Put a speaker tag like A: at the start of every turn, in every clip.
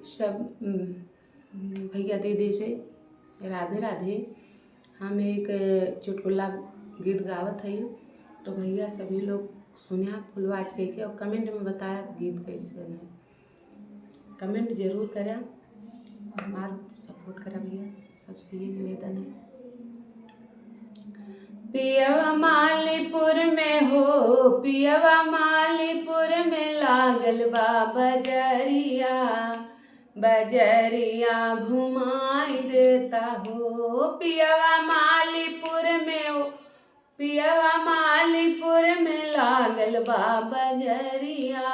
A: सब भैया दीदी से राधे राधे। हम एक चुटकुला गीत गावत हई, तो भैया सभी लोग सुनिया फुलवाज के और कमेंट में बताया गीत कैसे है। कमेंट जरूर करें और हमारा सपोर्ट करें भैया, सबसे ये निवेदन है। पियवा मालीपुर में हो, पियवा मालीपुर में लागल बा बजरिया, बजरिया घुमाई देता हो। पियवा मालीपुर में हो, पियवा मालीपुर में लागल बा बजरिया,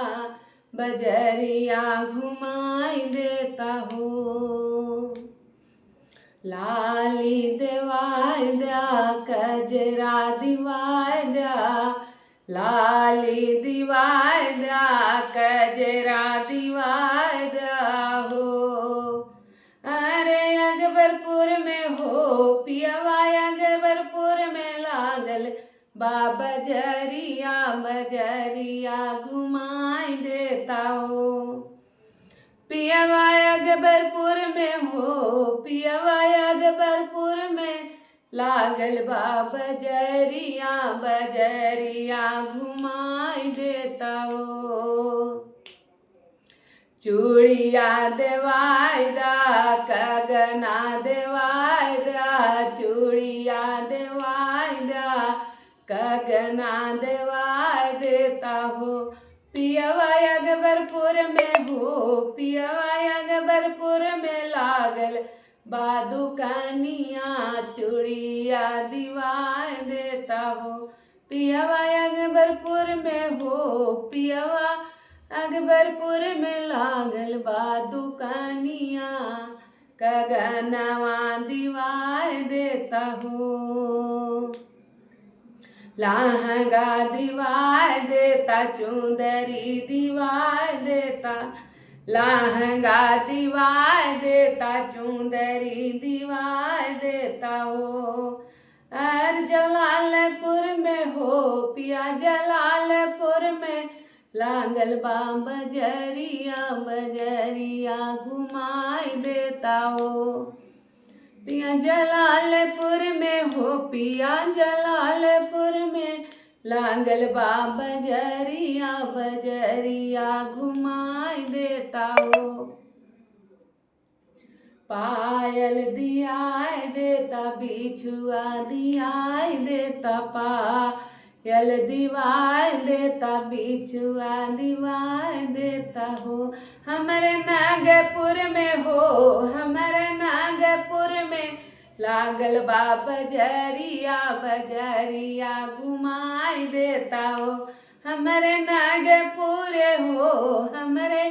A: बजरिया घुमाई देता हो। लाली देवाय द्या, कजरा दिवाय द्या, लाली दिवाय द्या, कजरा दिवाय द्या हो। अरे अकबरपुर में हो, पियवा अकबरपुर में लागल बा बजरिया, बजरिया घुमाई देता हो। पियवा अकबरपुर में हो, पियवा अकबरपुर में लागल बा बजरिया, बजरिया घुमाई देता हो। चूड़िया देवाय दा, कंगना देवाय दा, चूड़िया देवाय दा, कंगना देवाय देता हो। पियवा अकबरपुर में हो, पियवा अकबरपुर में लागल बा दुकानिया, चूड़िया दिवाय देता हो। पियवा अकबरपुर में हो, पियवा अकबरपुर में लागल बा दुकानिया, कंगनवा दिवाय देता हो। लहंगा दिवाय देता, चुंदरी दिवाय देता, लहंगा दिवाय देता, चुंदरी दिवाय देता हो। और जलालपुर में हो, पिया जलालपुर में लागल बा बजरिया, बजरिया घुमाई देता हो। पिया जलालपुर में हो, पिया जलालपुर में लागल बा बजरिया, बजरिया घुमाई देता हो। पायल दियाय देता, बिछुआ दियाय देता, पायल दिवाय देता, बिछुआ दिवाय देता हो। हमारे नागपुर में हो, हमारे नागपुर में लागल बा बजरिया, बजरिया घुमाई देता हो। हमारे नागपुर हो, हमारे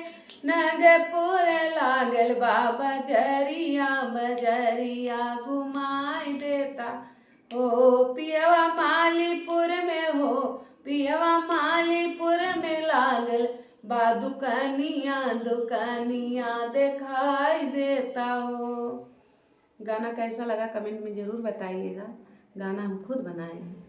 A: नागपुर लागल बा बजरिया, बजरिया घुमाई देता हो। पियवा मालीपुर में हो, पियवा मालीपुर में लागल बा दुकानिया, दुकानिया दिखाई देता हो। गाना कैसा लगा कमेंट में ज़रूर बताइएगा। गाना हम खुद बनाए हैं।